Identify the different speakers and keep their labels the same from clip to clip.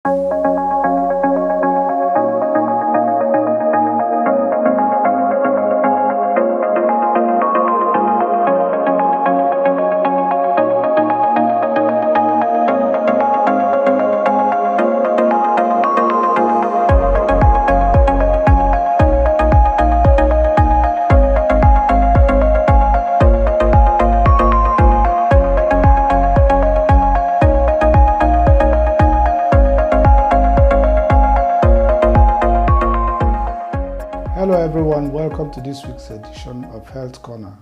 Speaker 1: Hello everyone, welcome to this week's edition of Health Corner.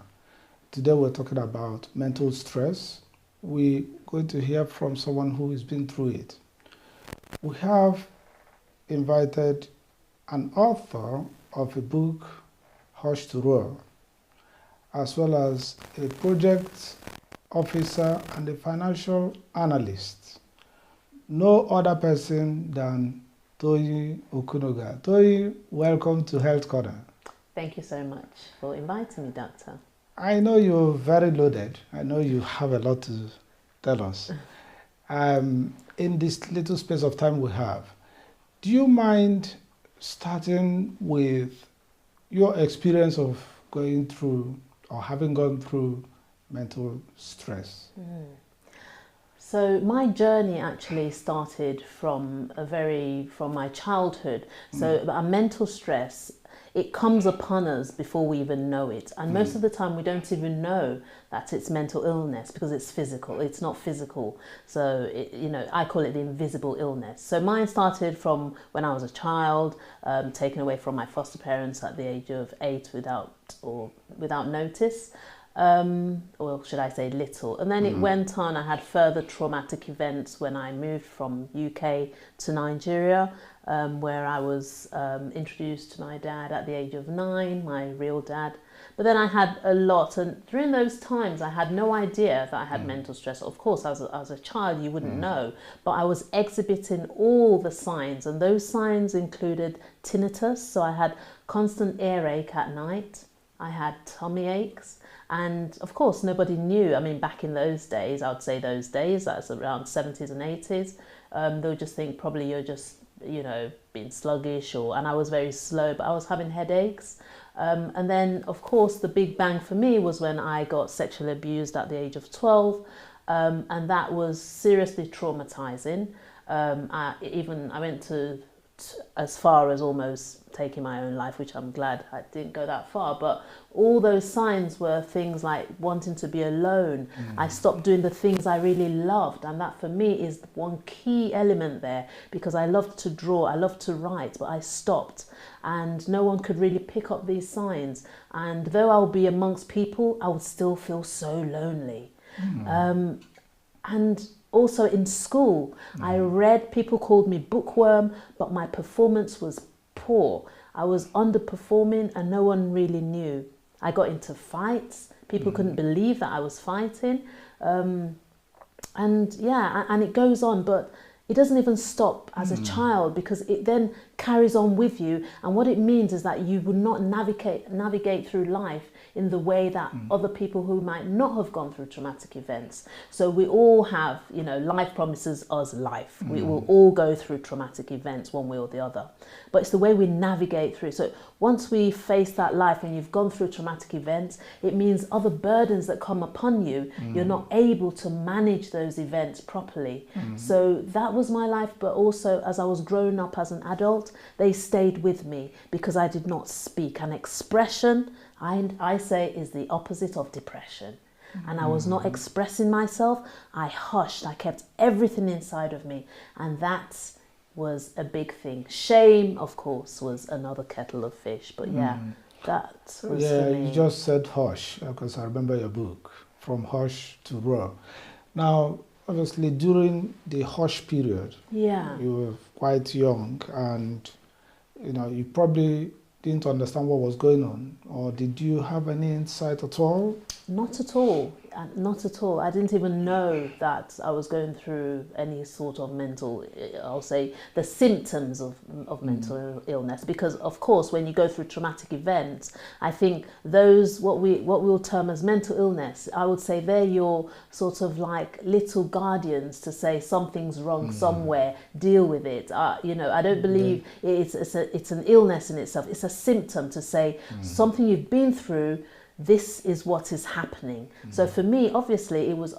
Speaker 1: Today we're talking about mental stress. We're going to hear from someone who has been through it. We have invited an author of a book, Hush to Roar, as well as a project officer and a financial analyst. No other person than Toyi Okunoga. Toyi, welcome to Health Corner.
Speaker 2: Thank you so much for inviting me, Doctor.
Speaker 1: I know you're very loaded. I know you have a lot to tell us. In this little space of time we have, do you mind starting with your experience of going through or having gone through mental stress?
Speaker 2: So my journey actually started from my childhood. So a mental stress, it comes upon us before we even know it. And most of the time we don't even know that it's mental illness because it's physical. It's not physical. So, I call it the invisible illness. So mine started from when I was a child, taken away from my foster parents at the age of 8 without notice. Or should I say little, and then it went on. I had further traumatic events when I moved from UK to Nigeria, where I was introduced to my dad at the age of 9, my real dad. But then I had a lot, and during those times I had no idea that I had mental stress. Of course, as a child you wouldn't know, but I was exhibiting all the signs, and those signs included tinnitus, so I had constant earache at night, I had tummy aches. And of course, nobody knew. I mean, back in those days, I would say those days, that's around 70s and 80s, they would just think probably you're just, being sluggish, and I was very slow, but I was having headaches. And then, of course, the big bang for me was when I got sexually abused at the age of 12, and that was seriously traumatizing. I went to as far as almost taking my own life, which I'm glad I didn't go that far, but all those signs were things like wanting to be alone. I stopped doing the things I really loved, and that for me is one key element there, because I loved to draw, I loved to write, but I stopped, and no one could really pick up these signs. And though I'll be amongst people, I would still feel so lonely. And also in school, I read, people called me bookworm, but my performance was poor. I was underperforming and no one really knew. I got into fights. People couldn't believe that I was fighting. And it goes on, but it doesn't even stop as a child, because it then carries on with you. And what it means is that you will not navigate through life in the way that other people who might not have gone through traumatic events. So we all have, life promises us life. We will all go through traumatic events one way or the other. But it's the way we navigate through. So once we face that life and you've gone through traumatic events, it means other burdens that come upon you, you're not able to manage those events properly. So that was my life, but also as I was growing up as an adult, they stayed with me because I did not speak. And expression, I say, is the opposite of depression. And I was not expressing myself. I hushed. I kept everything inside of me. And that was a big thing. Shame, of course, was another kettle of fish. But that was for me.
Speaker 1: You just said hush, because I remember your book, From Hush to Roar. Now, obviously, during the hush period, you were quite young, and you probably didn't understand what was going on, or did you have any insight at all?
Speaker 2: Not at all. Not at all. I didn't even know that I was going through any sort of mental, I'll say, the symptoms of mental illness. Because, of course, when you go through traumatic events, I think those, what we'll term as mental illness, I would say they're your sort of like little guardians to say something's wrong somewhere, deal with it. You know, I don't believe it's an illness in itself. It's a symptom to say something you've been through, this is what is happening. So for me, obviously, it was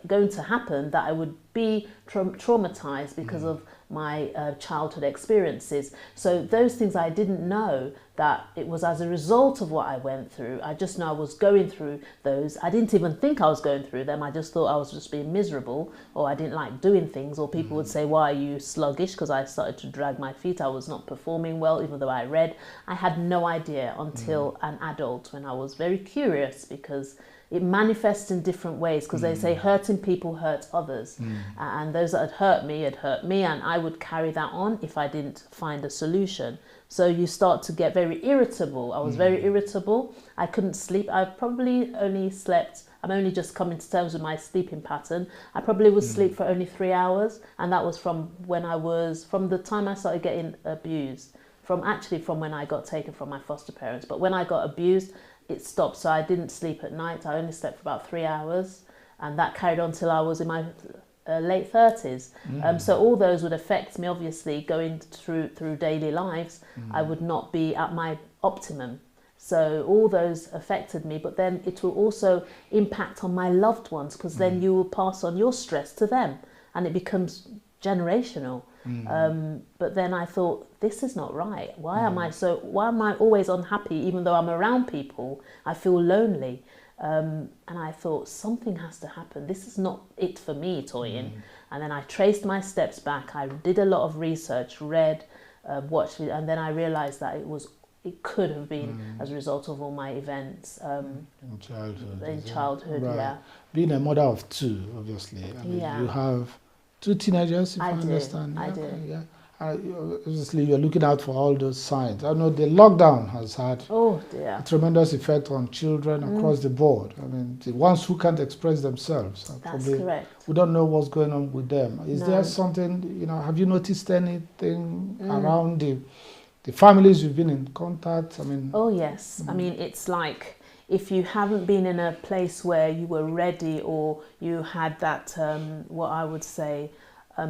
Speaker 2: going to happen that I would be traumatized because of my childhood experiences. So those things I didn't know that it was as a result of what I went through. I just know I was going through those. I didn't even think I was going through them. I just thought I was just being miserable, or I didn't like doing things, or people would say, why are you sluggish? Because I started to drag my feet. I was not performing well, even though I read. I had no idea until an adult, when I was very curious, because it manifests in different ways, because they say hurting people hurt others. And those that had hurt me, and I would carry that on if I didn't find a solution. So you start to get very irritable. I was very irritable. I couldn't sleep. I probably only slept, I'm only just coming to terms with my sleeping pattern. I probably would sleep for only 3 hours. And that was from the time I started getting abused, from when I got taken from my foster parents. But when I got abused, it stopped. So I didn't sleep at night. I only slept for about 3 hours. And that carried on till I was in my late 30s. So all those would affect me, obviously, going through daily lives. I would not be at my optimum. So all those affected me, but then it will also impact on my loved ones, because then you will pass on your stress to them, and it becomes generational. But then I thought, this is not right. Why am I always unhappy? Even though I'm around people, I feel lonely. And I thought, something has to happen. This is not it for me, Toyin. And then I traced my steps back. I did a lot of research, read, watched, and then I realized that it could have been as a result of all my events in childhood.
Speaker 1: Right.
Speaker 2: Yeah.
Speaker 1: Being a mother of two, obviously, I mean, you have 2 teenagers, if I understand.
Speaker 2: I do.
Speaker 1: Yeah. Obviously, you're looking out for all those signs. I know the lockdown has had a tremendous effect on children across the board. I mean, the ones who can't express themselves,
Speaker 2: That's correct.
Speaker 1: We don't know what's going on with them. Is there something, have you noticed anything around the families you've been in contact? I mean,
Speaker 2: oh yes. I mean, it's like, if you haven't been in a place where you were ready, or you had that, what I would say,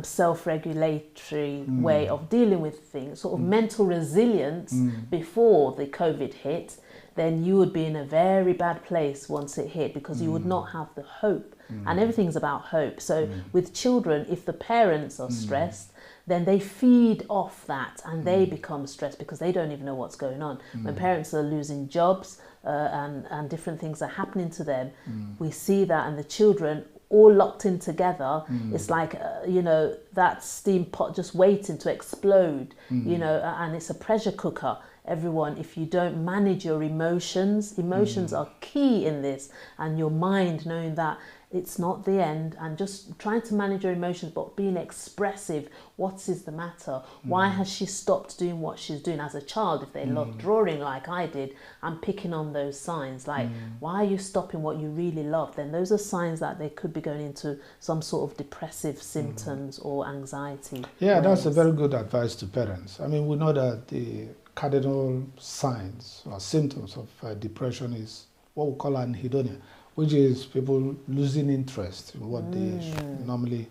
Speaker 2: self-regulatory way of dealing with things, sort of mental resilience before the COVID hit, then you would be in a very bad place once it hit, because you would not have the hope. And everything's about hope. So with children, if the parents are stressed, then they feed off that, and they become stressed because they don't even know what's going on. When parents are losing jobs and different things are happening to them, we see that, and the children all locked in together. It's like, that steam pot just waiting to explode, and it's a pressure cooker. Everyone, if you don't manage your emotions are key in this, and your mind knowing that it's not the end, and just trying to manage your emotions, but being expressive. What is the matter? Why has she stopped doing what she's doing? As a child, if they love drawing like I did, I'm picking on those signs. Like, why are you stopping what you really love? Then those are signs that they could be going into some sort of depressive symptoms or anxiety.
Speaker 1: Yeah, that's a very good advice to parents. I mean, we know that the cardinal signs or symptoms of depression is what we call anhedonia, which is people losing interest in what they normally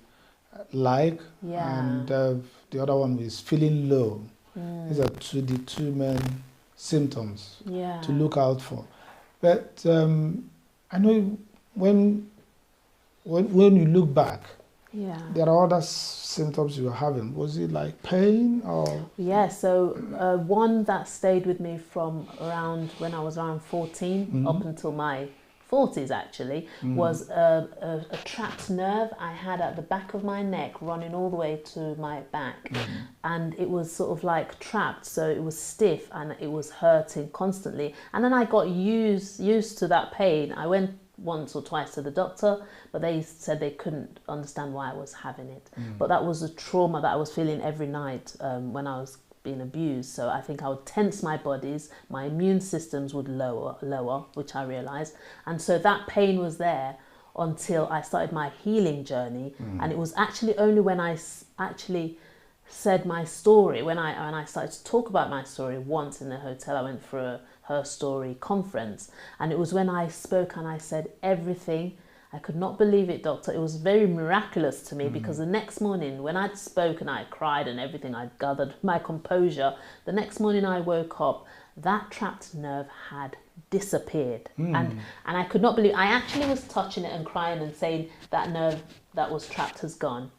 Speaker 1: like. And the other one is feeling low. These are the two main symptoms to look out for. But I know when you look back, there are other symptoms you were having. Was it like pain or?
Speaker 2: Yeah, so one that stayed with me from around when I was around 14 up until my 40s actually, was a trapped nerve I had at the back of my neck running all the way to my back. And it was sort of like trapped, so it was stiff and it was hurting constantly. And then I got used to that pain. I went once or twice to the doctor, but they said they couldn't understand why I was having it. But that was a trauma that I was feeling every night when I was been abused. So I think I would tense my bodies, my immune systems would lower, which I realized. And so that pain was there until I started my healing journey. And it was actually only when I actually said my story, when I started to talk about my story once in a hotel. I went for a Her Story conference, and it was when I spoke and I said everything. I could not believe it, doctor. It was very miraculous to me, because the next morning when I'd spoken, I cried and everything, I'd gathered my composure. The next morning I woke up, that trapped nerve had disappeared. And I could not believe, I actually was touching it and crying and saying that nerve that was trapped has gone.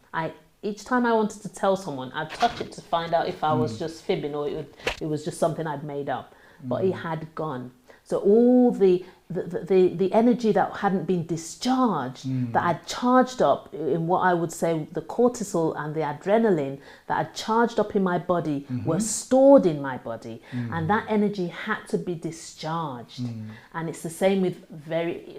Speaker 2: Each time I wanted to tell someone, I'd touch it to find out if I was just fibbing or it was just something I'd made up. But it had gone. So all the energy that hadn't been discharged, that had charged up in what I would say the cortisol and the adrenaline that had charged up in my body, were stored in my body, and that energy had to be discharged. And it's the same with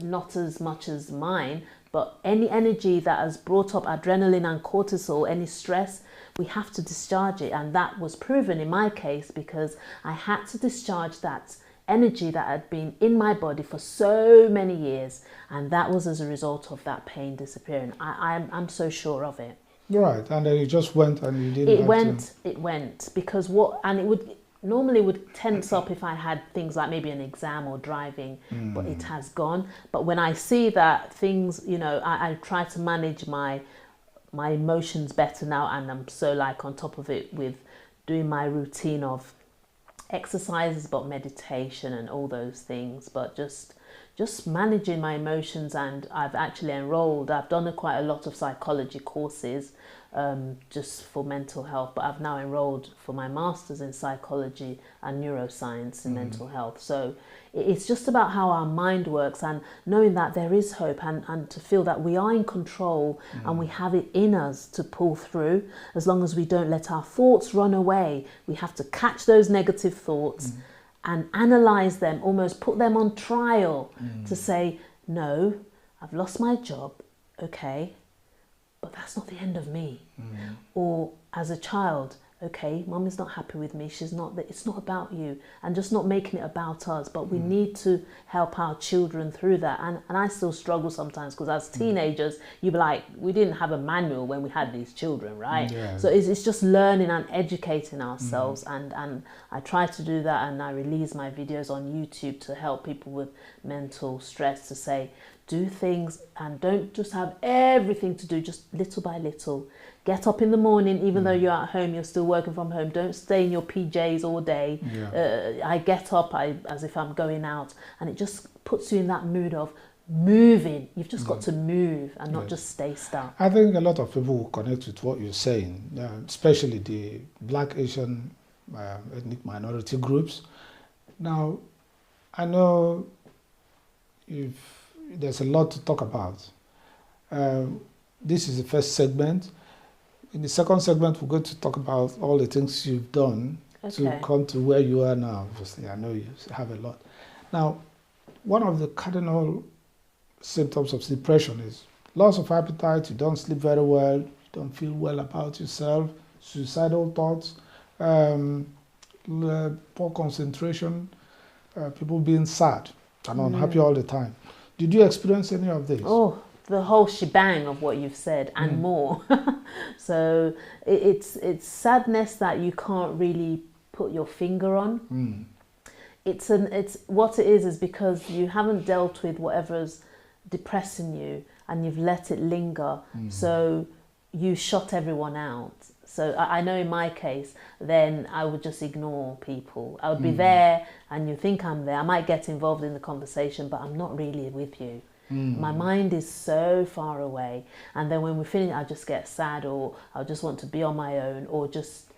Speaker 2: not as much as mine, but any energy that has brought up adrenaline and cortisol, any stress, we have to discharge it. And that was proven in my case, because I had to discharge that energy that had been in my body for so many years, and that was as a result of that pain disappearing. I'm so sure of it.
Speaker 1: Right, and then it just went, and you didn't.
Speaker 2: It went because it normally would tense up if I had things like maybe an exam or driving, but it has gone. But when I see that things, I try to manage my emotions better now, and I'm so on top of it with doing my routine of exercises, but meditation and all those things, but just managing my emotions. And I've actually I've done quite a lot of psychology courses just for mental health, but I've now enrolled for my master's in psychology and neuroscience in mental health. So it's just about how our mind works, and knowing that there is hope, and to feel that we are in control and we have it in us to pull through, as long as we don't let our thoughts run away. We have to catch those negative thoughts and analyze them, almost put them on trial to say, no, I've lost my job, okay, but that's not the end of me. Or as a child, okay, mum is not happy with me, it's not about you, and just not making it about us. But we need to help our children through that. And I still struggle sometimes, because as teenagers, you'd be like, we didn't have a manual when we had these children, right? Yeah. So it's just learning and educating ourselves. And I try to do that, and I release my videos on YouTube to help people with mental stress, to say, do things and don't just have everything to do, just little by little. Get up in the morning, even though you're at home, you're still working from home. Don't stay in your PJs all day. Yeah. I get up as if I'm going out, and it just puts you in that mood of moving. You've just got to move and not just stay stuck.
Speaker 1: I think a lot of people will connect with what you're saying, especially the Black, Asian, ethnic minority groups. Now, I know there's a lot to talk about. This is the first segment. In the second segment, we're going to talk about all the things you've done to come to where you are now. Obviously, I know you have a lot. Now, one of the cardinal symptoms of depression is loss of appetite, you don't sleep very well, you don't feel well about yourself, suicidal thoughts, poor concentration, people being sad and unhappy all the time. Did you experience any of this?
Speaker 2: Oh, the whole shebang of what you've said and more. So it's sadness that you can't really put your finger on. It's what it is because you haven't dealt with whatever's depressing you, and you've let it linger. So you shut everyone out. So I know in my case, then I would just ignore people. I would be there, and you think I'm there. I might get involved in the conversation, but I'm not really with you. My mind is so far away. And then when we finish, I just get sad, or I just want to be on my own, or just,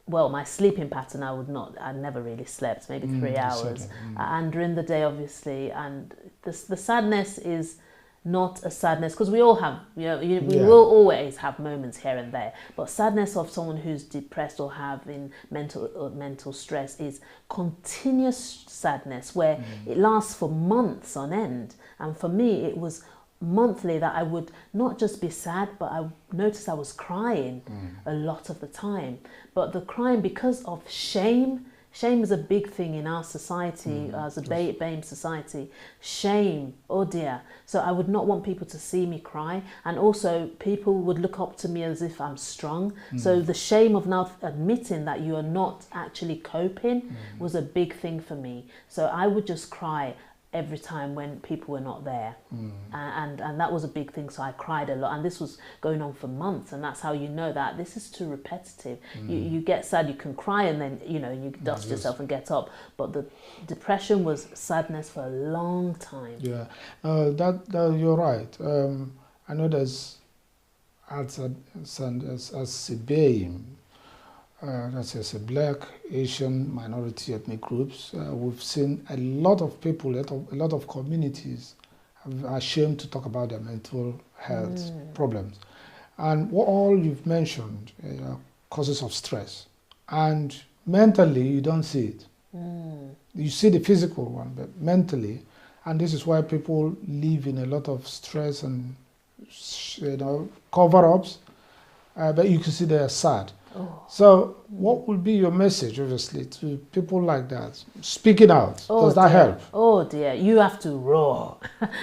Speaker 2: well, my sleeping pattern, I never really slept, maybe 3 hours. And during the day, obviously, and the sadness is not a sadness, because we all have, we will always have moments here and there, but sadness of someone who's depressed or having mental stress is continuous sadness, where it lasts for months on end. And for me, it was monthly that I would not just be sad, but I noticed I was crying a lot of the time. But the crying because of shame. Shame is a big thing in our society, as a BAME society. Shame, oh dear. So I would not want people to see me cry. And also people would look up to me as if I'm strong. So the shame of now admitting that you are not actually coping was a big thing for me. So I would just cry every time when people were not there, and that was a big thing. So I cried a lot, and this was going on for months, and that's how you know that this is too repetitive. You get sad, you can cry, and then you dust yourself and get up, but the depression was sadness for a long time.
Speaker 1: Yeah, that you're right. I know there's as a BAME, that's as a Black, Asian, minority ethnic groups. We've seen a lot of people, a lot of communities are ashamed to talk about their mental health problems. And what all you've mentioned causes of stress. And mentally, you don't see it. You see the physical one, but mentally, and this is why people live in a lot of stress and cover-ups, but you can see they are sad. So what would be your message, obviously, to people like that? Speaking out, does that help?
Speaker 2: Oh dear, you have to roar,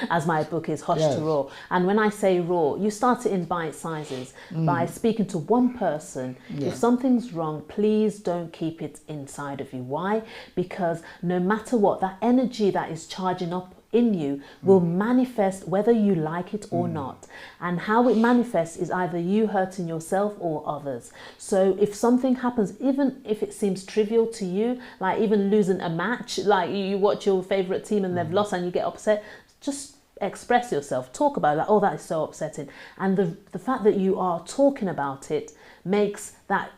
Speaker 2: as my book is, Hush to Roar. And when I say roar, you start it in bite sizes by speaking to one person. If something's wrong, please don't keep it inside of you. Why? Because no matter what, that energy that is charging up in you will manifest whether you like it or not. And how it manifests is either you hurting yourself or others. So if something happens, even if it seems trivial to you, like even losing a match, like you watch your favorite team and they've lost and you get upset, just express yourself, talk about it, like, oh, that is so upsetting. And the fact that you are talking about it makes that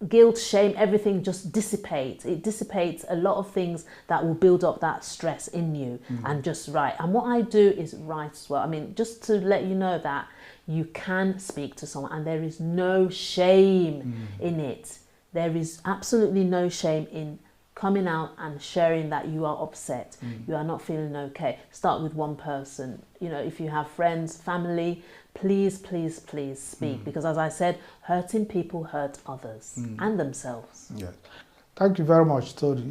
Speaker 2: guilt, shame, everything just dissipate. It dissipates a lot of things that will build up that stress in you and just write. And what I do is write as well. I mean, just to let you know that you can speak to someone and there is no shame in it. There is absolutely no shame in coming out and sharing that you are upset, you are not feeling okay. Start with one person. If you have friends, family, please, please, please speak. Because as I said, hurting people hurt others and themselves.
Speaker 1: Yeah. Thank you very much, Tori.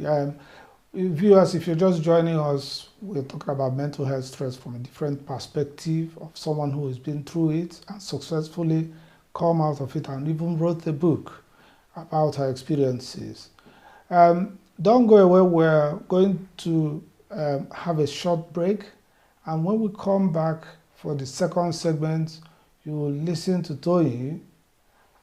Speaker 1: Viewers, if you're just joining us, we're talking about mental health stress from a different perspective of someone who has been through it and successfully come out of it and even wrote the book about her experiences. Don't go away, we're going to have a short break, and when we come back for the second segment, you will listen to Toyi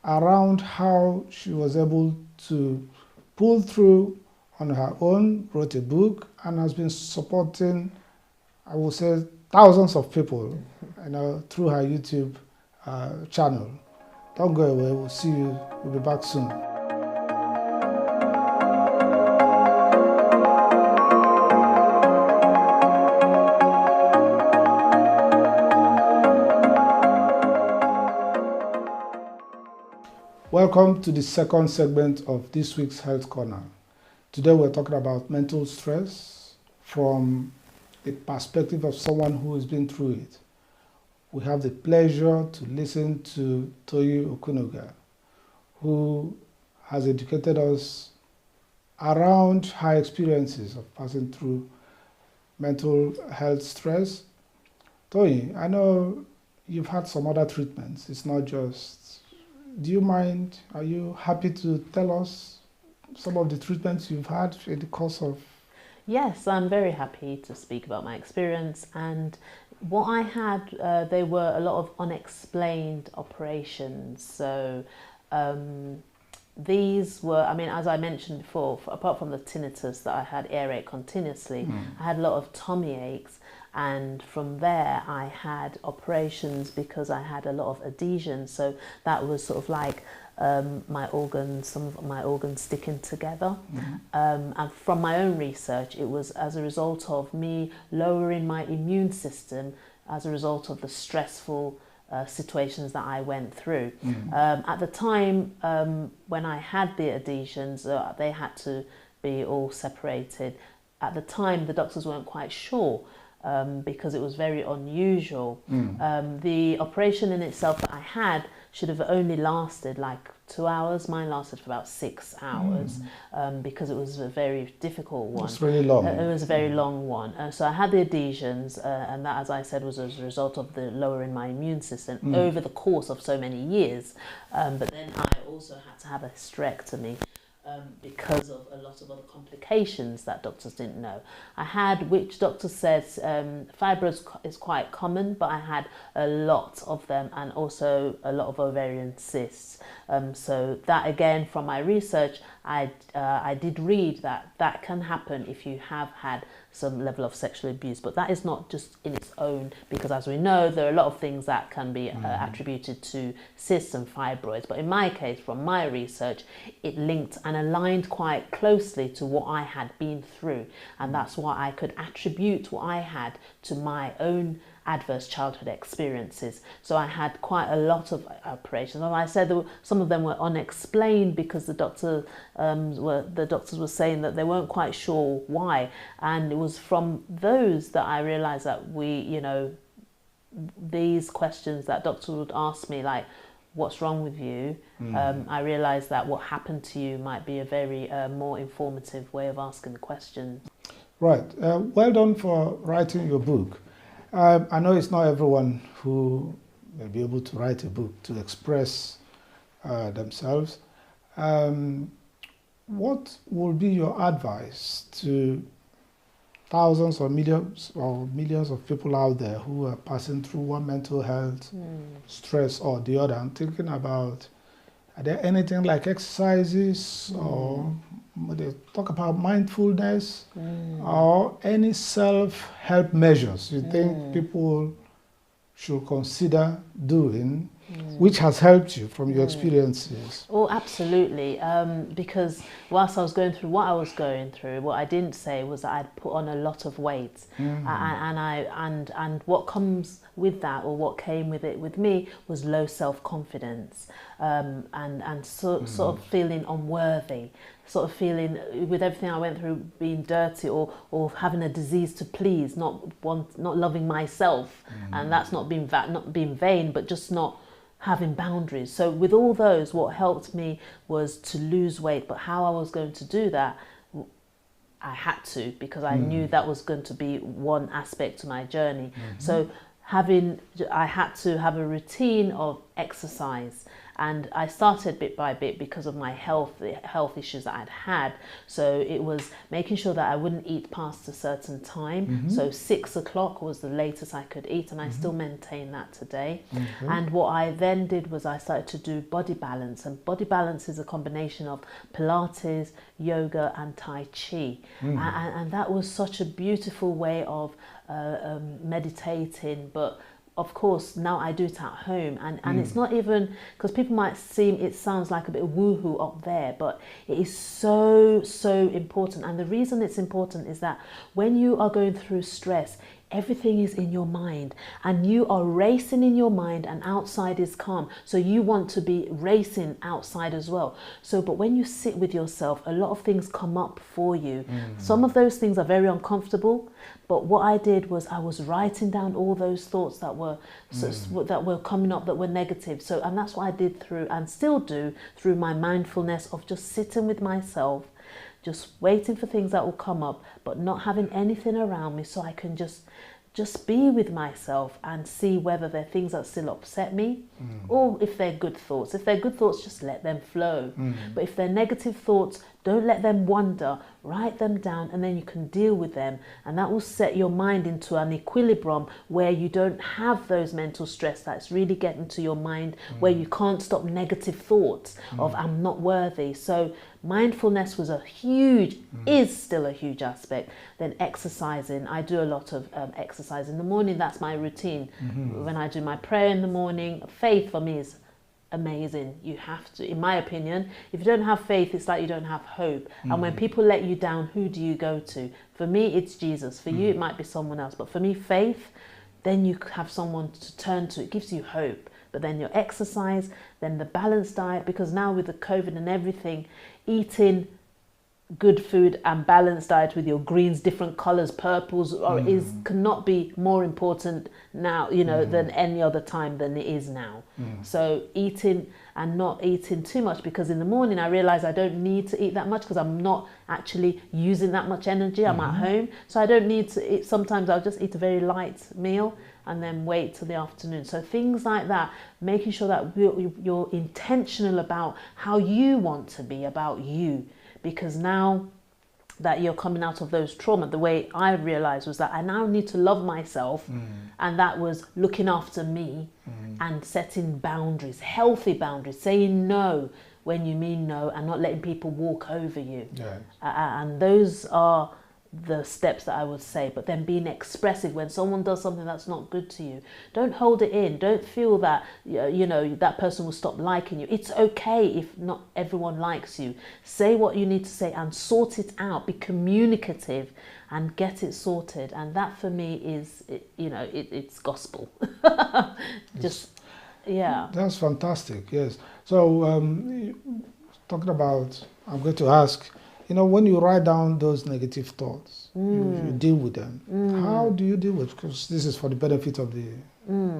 Speaker 1: around how she was able to pull through on her own, wrote a book, and has been supporting, I will say, thousands of people through her YouTube channel. Don't go away, we'll see you, we'll be back soon. Welcome to the second segment of this week's Health Corner. Today we're talking about mental stress from the perspective of someone who has been through it. We have the pleasure to listen to Toyi Okunoga, who has educated us around her experiences of passing through mental health stress. Toyi, I know you've had some other treatments. It's not just... Do you mind, are you happy to tell us some of the treatments you've had in the course of...
Speaker 2: Yes, I'm very happy to speak about my experience. And what I had, there were a lot of unexplained operations. So these were, as I mentioned before, apart from the tinnitus that I had earache continuously, I had a lot of tummy aches. And from there I had operations because I had a lot of adhesions. So that was sort of like my organs, some of my organs sticking together. And from my own research, it was as a result of me lowering my immune system as a result of the stressful situations that I went through. At the time when I had the adhesions, they had to be all separated. At the time, the doctors weren't quite sure because it was very unusual. The operation in itself that I had should have only lasted like 2 hours. Mine lasted for about 6 hours because it was a very difficult one.
Speaker 1: It's really long.
Speaker 2: It was a very long one. So I had the adhesions, and that, as I said, was as a result of the lowering my immune system over the course of so many years. But then I also had to have a hysterectomy. Because of a lot of other complications that doctors didn't know. I had, which doctor says fibroids is quite common, but I had a lot of them and also a lot of ovarian cysts. So that, again, from my research, I did read that can happen if you have had some level of sexual abuse, but that is not just in its own, because as we know, there are a lot of things that can be attributed to cysts and fibroids. But in my case, from my research, it linked and aligned quite closely to what I had been through, and that's why I could attribute what I had to my own adverse childhood experiences. So I had quite a lot of operations, and I said some of them were unexplained because the doctors were saying that they weren't quite sure why, and it was from those that I realized that these questions that doctors would ask me, like, what's wrong with you? I realized that what happened to you might be a very more informative way of asking the question.
Speaker 1: Right. Well done for writing your book. I know it's not everyone who may be able to write a book to express themselves. What would be your advice to thousands or millions of people out there who are passing through one mental health stress or the other? I'm thinking about, are there anything like exercises or they talk about mindfulness or any self-help measures you think people should consider doing, which has helped you from your experiences?
Speaker 2: Oh, absolutely. Because whilst I was going through what I was going through, what I didn't say was that I'd put on a lot of weight, and what comes with that, or what came with it with me, was low self-confidence, and sort of feeling unworthy, sort of feeling, with everything I went through, being dirty or having a disease to please, not loving myself, and that's not being vain, but just not having boundaries. So with all those, what helped me was to lose weight. But how I was going to do that, I had to, because I knew that was going to be one aspect to my journey. So I had to have a routine of exercise, and I started bit by bit because of my health issues that I'd had. So it was making sure that I wouldn't eat past a certain time. So 6 o'clock was the latest I could eat, and I still maintain that today. And what I then did was I started to do body balance, and body balance is a combination of Pilates, yoga and Tai Chi. And that was such a beautiful way of meditating. But of course, now I do it at home, and it's not even, because people might it sounds like a bit of woohoo up there, but it is so important. And the reason it's important is that when you are going through stress, everything is in your mind, and you are racing in your mind, and outside is calm. So you want to be racing outside as well. So, but when you sit with yourself, a lot of things come up for you. Some of those things are very uncomfortable, but what I did was I was writing down all those thoughts that were coming up, that were negative. So, and that's what I did through, and still do, through my mindfulness of just sitting with myself, just waiting for things that will come up, but not having anything around me, so I can just be with myself and see whether they're things that still upset me, or if they're good thoughts. If they're good thoughts, just let them flow. But if they're negative thoughts, don't let them wander. Write them down, and then you can deal with them, and that will set your mind into an equilibrium where you don't have those mental stress that's really getting to your mind, where you can't stop negative thoughts of I'm not worthy. So mindfulness was is still a huge aspect. Then exercising, I do a lot of exercise in the morning. That's my routine. When I do my prayer in the morning, faith for me is amazing. You have to, in my opinion, if you don't have faith, it's like you don't have hope. And when people let you down, who do you go to? For me, it's Jesus. For you, it might be someone else. But for me, faith, then you have someone to turn to. It gives you hope. But then your exercise, then the balanced diet, because now with the COVID and everything, eating good food and balanced diet with your greens, different colors, purples, or cannot be more important now, than any other time than it is now. So eating and not eating too much, because in the morning I realize I don't need to eat that much because I'm not actually using that much energy. I'm at home, so I don't need to eat. Sometimes I'll just eat a very light meal and then wait till the afternoon. So things like that, making sure that you're intentional about how you want to be, about you. Because now that you're coming out of those trauma, the way I realized was that I now need to love myself, and that was looking after me and setting boundaries, healthy boundaries, saying no when you mean no, and not letting people walk over you.
Speaker 1: Yes.
Speaker 2: And those are the steps that I would say. But then being expressive when someone does something that's not good to you, don't hold it in. Don't feel that that person will stop liking you. It's okay if not everyone likes you. Say what you need to say and sort it out. Be communicative and get it sorted. And that for me is it's gospel.
Speaker 1: That's fantastic. Yes. So talking about, I'm going to ask, when you write down those negative thoughts, you deal with them. How do you deal with? Because this is for the benefit of the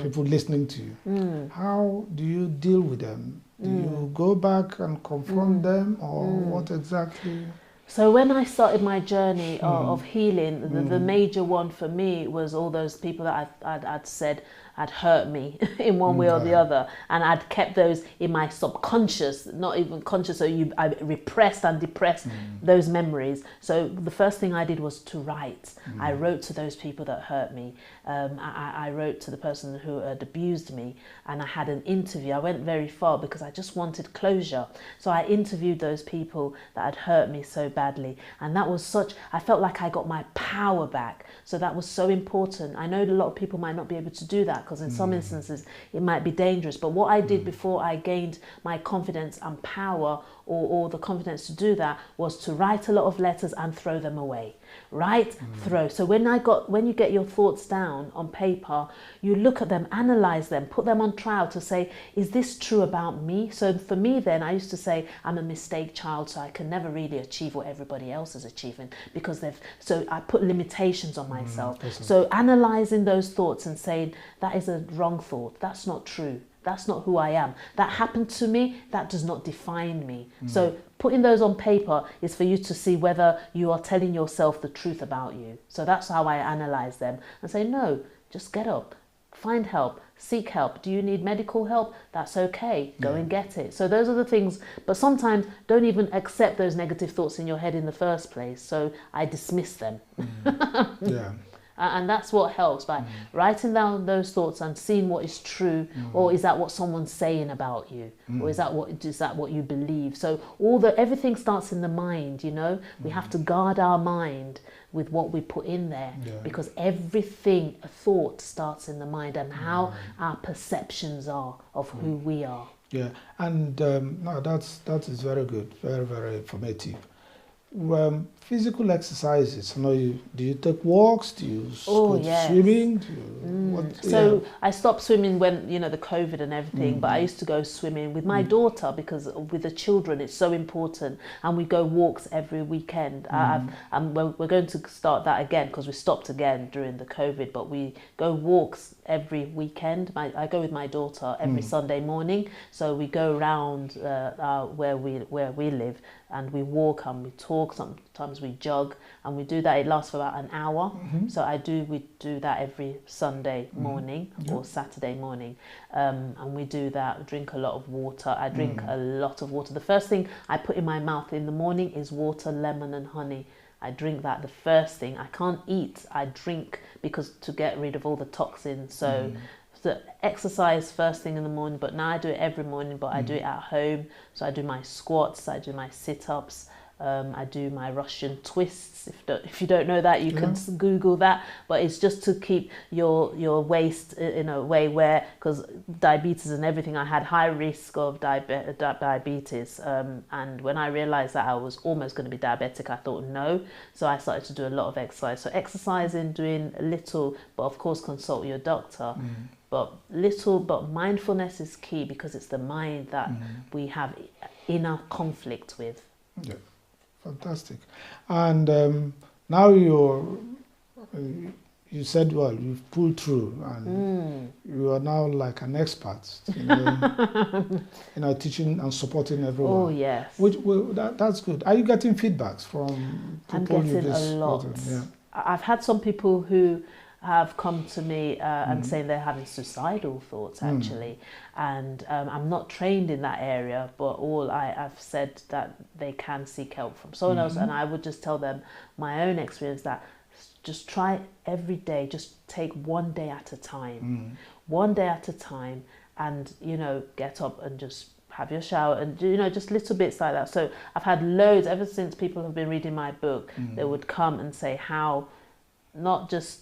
Speaker 1: people listening to you. How do you deal with them? Do you go back and confront them, or what exactly?
Speaker 2: So when I started my journey of healing, the major one for me was all those people that I'd said had hurt me in one way or the other, and I'd kept those in my subconscious, not even conscious. So I repressed and depressed those memories. So the first thing I did was to write. I wrote to those people that hurt me. I wrote to the person who had abused me, and I had an interview. I went very far because I just wanted closure. So I interviewed those people that had hurt me so badly, and that was I felt like I got my power back. So that was so important. I know a lot of people might not be able to do that, because in some instances it might be dangerous. But what I did before I gained my confidence and power, or the confidence to do that, was to write a lot of letters and throw them away. Throw. So when you get your thoughts down on paper, you look at them, analyze them, put them on trial to say, is this true about me? So for me then, I used to say, I'm a mistake child, so I can never really achieve what everybody else is achieving, because so I put limitations on myself. So analyzing those thoughts and saying, that is a wrong thought, that's not true. That's not who I am. That happened to me. That does not define me. So putting those on paper is for you to see whether you are telling yourself the truth about you. So that's how I analyze them and say, no, just get up, find help, seek help. Do you need medical help? That's okay. Go and get it. So those are the things. But sometimes don't even accept those negative thoughts in your head in the first place. So I dismiss them. And that's what helps, by writing down those thoughts and seeing what is true, or is that what someone's saying about you, or is that what you believe? So everything starts in the mind. We have to guard our mind with what we put in there, because everything, a thought, starts in the mind, and how our perceptions are of who we are.
Speaker 1: Yeah, and no, that is very good, very, very informative. Physical exercises. Do you take walks? Do you go swimming? So I stopped swimming when the COVID and everything, but I used to go swimming with my daughter, because with the children it's so important, and we go walks every weekend. We're going to start that again, because we stopped again during the COVID, but we go walks every weekend. I go with my daughter every Sunday morning, so we go around where we live, and we walk and we talk. Sometimes we jog, and we do that. It lasts for about an hour. So we do that every Sunday morning or Saturday morning, and we do that. Drink a lot of water. I drink a lot of water. The first thing I put in my mouth in the morning is water, lemon and honey. I drink that the first thing. I can't eat. I drink, because to get rid of all the toxins. So exercise first thing in the morning, but now I do it every morning, but I do it at home. So I do my squats, I do my sit-ups, I do my Russian twists. If you don't know that, you can Google that. But it's just to keep your waist in a way where, because diabetes and everything, I had high risk of diabetes. And when I realized that I was almost going to be diabetic, I thought no. So I started to do a lot of exercise. So exercising, doing a little, but of course consult your doctor. But mindfulness is key, because it's the mind that we have inner conflict with. Yeah. Fantastic. And now you said, well, you've pulled through, and you are now like an expert, teaching and supporting everyone.
Speaker 2: Oh, yes.
Speaker 1: That's good. Are you getting feedbacks from people?
Speaker 2: I'm getting a lot.
Speaker 1: Yeah.
Speaker 2: I've had some people who have come to me and saying they're having suicidal thoughts, actually. And I'm not trained in that area, but I've said that they can seek help from someone else. And I would just tell them my own experience, that just try every day, just take one day at a time. One day at a time, and, get up and just have your shower and, just little bits like that. So I've had loads, ever since people have been reading my book, they would come and say how, not just,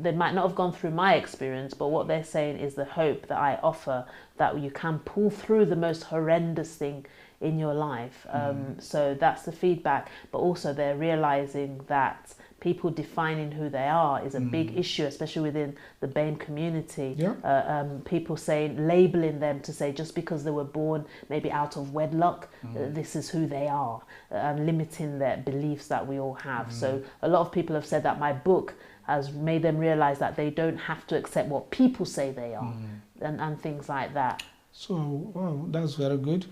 Speaker 2: they might not have gone through my experience, but what they're saying is the hope that I offer, that you can pull through the most horrendous thing in your life. So that's the feedback. But also they're realizing that people defining who they are is a big issue, especially within the BAME community.
Speaker 1: Yeah.
Speaker 2: People saying, labeling them to say just because they were born maybe out of wedlock, this is who they are, and limiting their beliefs that we all have. So a lot of people have said that my book has made them realize that they don't have to accept what people say they are, and things like that.
Speaker 1: So, wow, that's very good.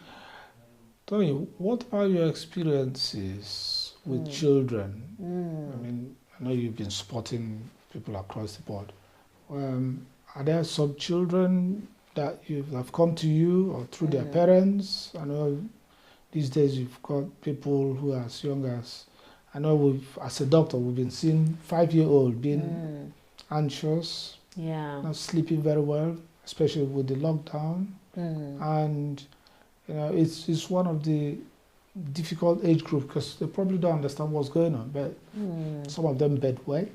Speaker 1: Tony, what are your experiences with children? I mean, I know you've been supporting people across the board. Are there some children that have come to you or through their parents? I know these days you've got people who are as young as, I know as a doctor, we've been seeing 5-year-old being anxious, not sleeping very well, especially with the lockdown. And, it's one of the difficult age group because they probably don't understand what's going on, but some of them bedwet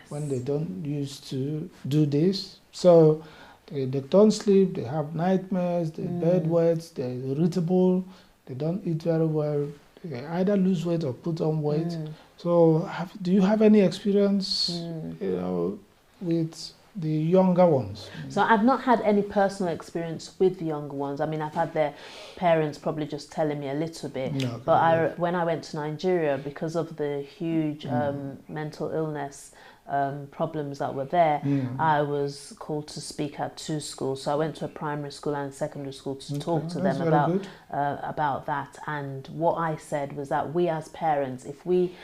Speaker 1: when they don't used to do this. So they don't sleep, they have nightmares, they're bedwet, they're irritable, they don't eat very well, they either lose weight or put on weight. So do you have any experience with the younger ones?
Speaker 2: So I've not had any personal experience with the younger ones. I mean, I've had their parents probably just telling me a little bit. But when I went to Nigeria, because of the huge mental illness problems that were there, I was called to speak at 2 schools. So I went to a primary school and a secondary school to talk to them about that. And what I said was that we as parents, if we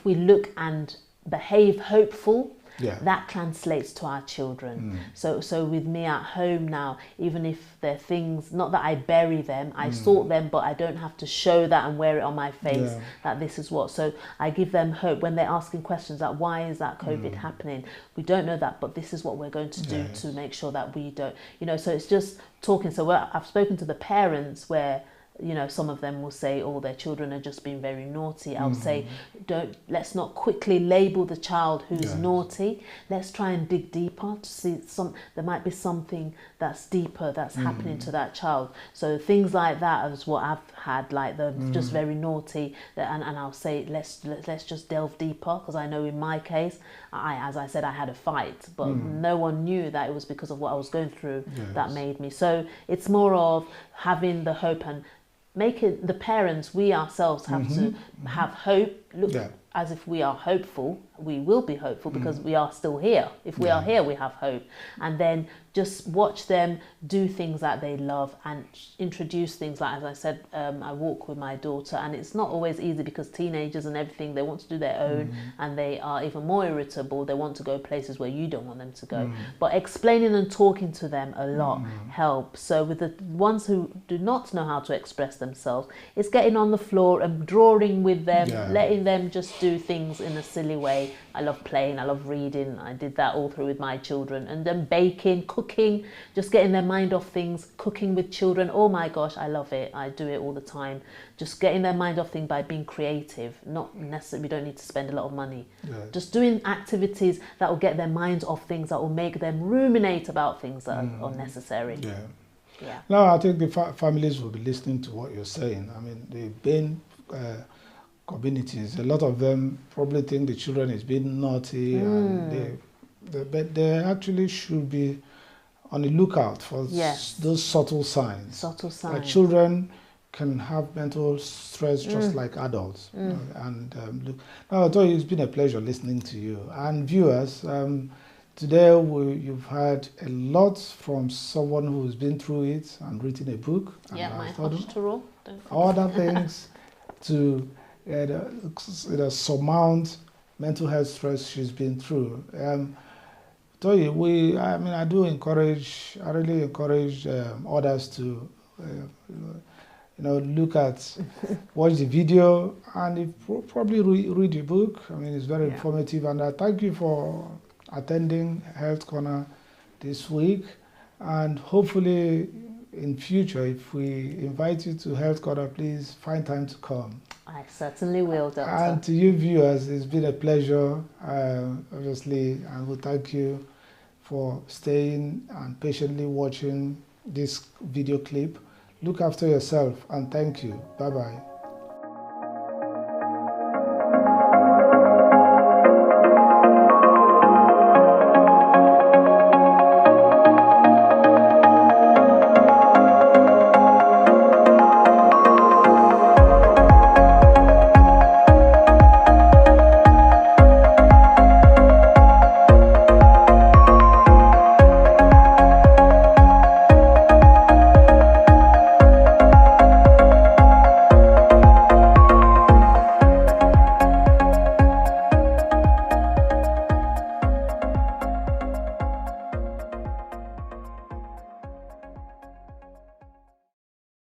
Speaker 2: look and behave hopeful, that translates to our children. So with me at home now, even if they're things, not that I bury them, I sort them, but I don't have to show that and wear it on my face that this is what. So I give them hope when they're asking questions like, why is that COVID happening? We don't know that, but this is what we're going to do to make sure that we don't, so it's just talking. So I've spoken to the parents where, some of them will say, oh, their children are just being very naughty. I'll say, let's not quickly label the child who's naughty. Let's try and dig deeper to see there might be something that's deeper that's happening to that child. So things like that is what I've had, like they're just very naughty. And I'll say, let's just delve deeper, because I know in my case, as I said, I had a fight, but no one knew that it was because of what I was going through that made me. So it's more of having the hope and making the parents, we ourselves have to have hope, look as if we are hopeful. We will be hopeful because we are still here. If we are here, we have hope. And then just watch them do things that they love and introduce things like, as I said, I walk with my daughter, and it's not always easy because teenagers and everything, they want to do their own and they are even more irritable. They want to go places where you don't want them to go. But explaining and talking to them a lot helps. So with the ones who do not know how to express themselves, it's getting on the floor and drawing with them, letting them just do things in a silly way. I love playing, I love reading. I did that all through with my children. And then baking, cooking, just getting their mind off things, cooking with children. Oh my gosh, I love it. I do it all the time. Just getting their mind off things by being creative. Not necessarily, we don't need to spend a lot of money. Just doing activities that will get their minds off things, that will make them ruminate about things that are unnecessary.
Speaker 1: Now, I think the families will be listening to what you're saying. I mean, they've been communities, a lot of them probably think the children is being naughty, and but they actually should be on the lookout for those subtle signs. Like children can have mental stress just like adults. And look, no, I tell you, it's been a pleasure listening to you. And viewers, today you've heard a lot from someone who's been through it and written a book. And
Speaker 2: Yeah, my
Speaker 1: has done
Speaker 2: hospital.
Speaker 1: other things to surmount mental health stress she's been through. Tell you, I really encourage others to, look at, watch the video, and probably read the book. I mean, it's very informative, and I thank you for attending Health Corner this week, and hopefully in future, if we invite you to Health Corner, please find time to come.
Speaker 2: I certainly will, Doctor.
Speaker 1: And to you viewers, it's been a pleasure, obviously, and we thank you for staying and patiently watching this video clip. Look after yourself, and thank you. Bye-bye.